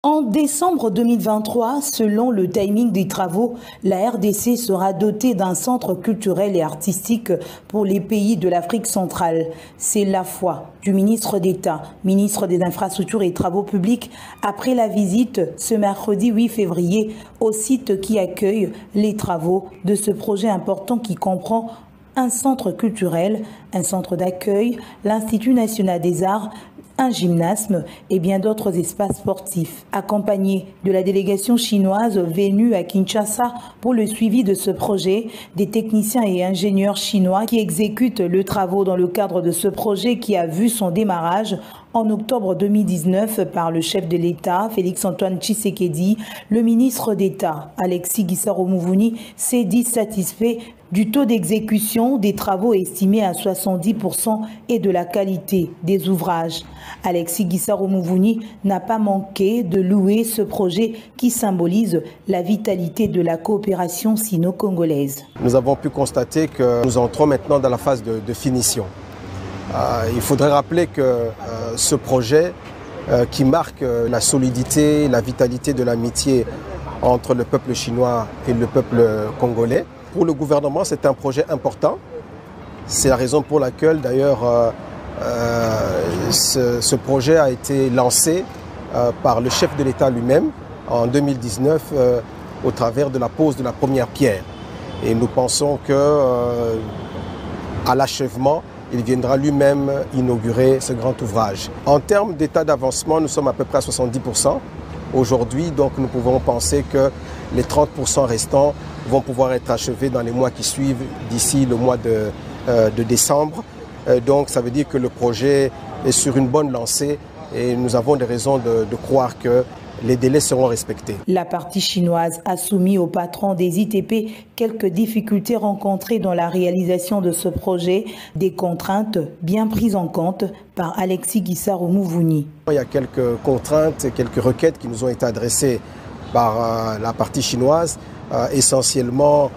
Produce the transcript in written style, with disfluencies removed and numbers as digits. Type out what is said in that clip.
En décembre 2023, selon le timing des travaux, la RDC sera dotée d'un centre culturel et artistique pour les pays de l'Afrique centrale. C'est la foi du ministre d'État, ministre des Infrastructures et Travaux publics, après la visite ce mercredi 8 février au site qui accueille les travaux de ce projet important qui comprend un centre culturel, un centre d'accueil, l'Institut national des arts, un gymnasme et bien d'autres espaces sportifs. Accompagné de la délégation chinoise venue à Kinshasa pour le suivi de ce projet, des techniciens et ingénieurs chinois qui exécutent le travaux dans le cadre de ce projet qui a vu son démarrage en octobre 2019 par le chef de l'État, Félix-Antoine Tshisekedi, le ministre d'État, Alexis Guissaro-Mouvouni, s'est dit satisfait du taux d'exécution des travaux estimés à 70% et de la qualité des ouvrages. Alexis Guissaro-Mouvouni n'a pas manqué de louer ce projet qui symbolise la vitalité de la coopération sino-congolaise. Nous avons pu constater que nous entrons maintenant dans la phase de finition. Il faudrait rappeler que ce projet qui marque la solidité, la vitalité de l'amitié entre le peuple chinois et le peuple congolais, pour le gouvernement, c'est un projet important. C'est la raison pour laquelle, d'ailleurs, ce projet a été lancé par le chef de l'État lui-même en 2019 au travers de la pose de la première pierre. Et nous pensons que à l'achèvement, il viendra lui-même inaugurer ce grand ouvrage. En termes d'état d'avancement, nous sommes à peu près à 70% aujourd'hui, donc nous pouvons penser que les 30% restants vont pouvoir être achevés dans les mois qui suivent, d'ici le mois de décembre. Donc ça veut dire que le projet est sur une bonne lancée et nous avons des raisons de croire que les délais seront respectés. La partie chinoise a soumis au patron des ITP quelques difficultés rencontrées dans la réalisation de ce projet, des contraintes bien prises en compte par Alexis Guissaro-Mouvouni. Il y a quelques contraintes et quelques requêtes qui nous ont été adressées par la partie chinoise, essentiellement